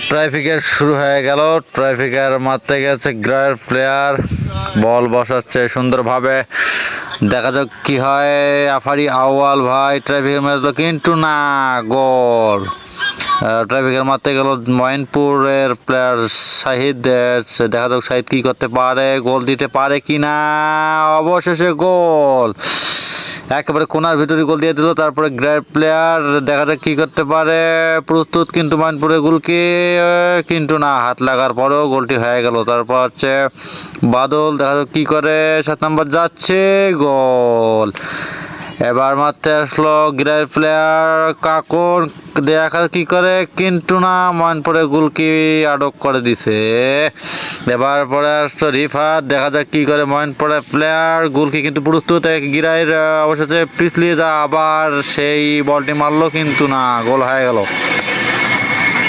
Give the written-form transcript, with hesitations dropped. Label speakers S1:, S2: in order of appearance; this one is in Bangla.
S1: ট্রাইফিকের শুরু হয়ে গেল। ট্রাইফিকের মারতে গেছে গ্রায়ের প্লেয়ার, বল বসাচ্ছে সুন্দরভাবে। দেখা যাক কি হয়। আফারি আউয়াল ভাই ট্রাইফিকের মারলো কিন্তু না, গোল। ট্রাইফিকের মারতে গেল ময়নপুরের প্লেয়ার শাহিদ। দেখা যাক শাহিদ কি করতে পারে, গোল দিতে পারে কি না। অবশেষে গোল, একেবারে কোনার ভিতরে গোল দিয়ে দিল। তারপরে গ্রেট প্লেয়ার, দেখা যাক কি করতে পারে। প্রস্তুত কিন্তু মাইনপুরের গোলকি, কিন্তু না, হাত লাগার পরেও গোলটি হয়ে গেল। তারপর হচ্ছে বাদল, দেখা যাক কি করে। 7 নম্বর যাচ্ছে, গোল। এবার মারতে আসলো গ্রেট প্লেয়ার কাকর, দেখা কি করে, কিন্তু না, মাইনপুরের গোলকি আটক করে দিছে। এবার পরে আসতো রিফাত, দেখা যাক কি করে। ময়নপুরের প্লেয়ার গোলকি কিন্তু প্রস্তুত, গিরাইয়ের অবশেষে পিছলিয়ে যা, আবার সেই বলটি মারলো কিন্তু না, গোল হয়ে গেল।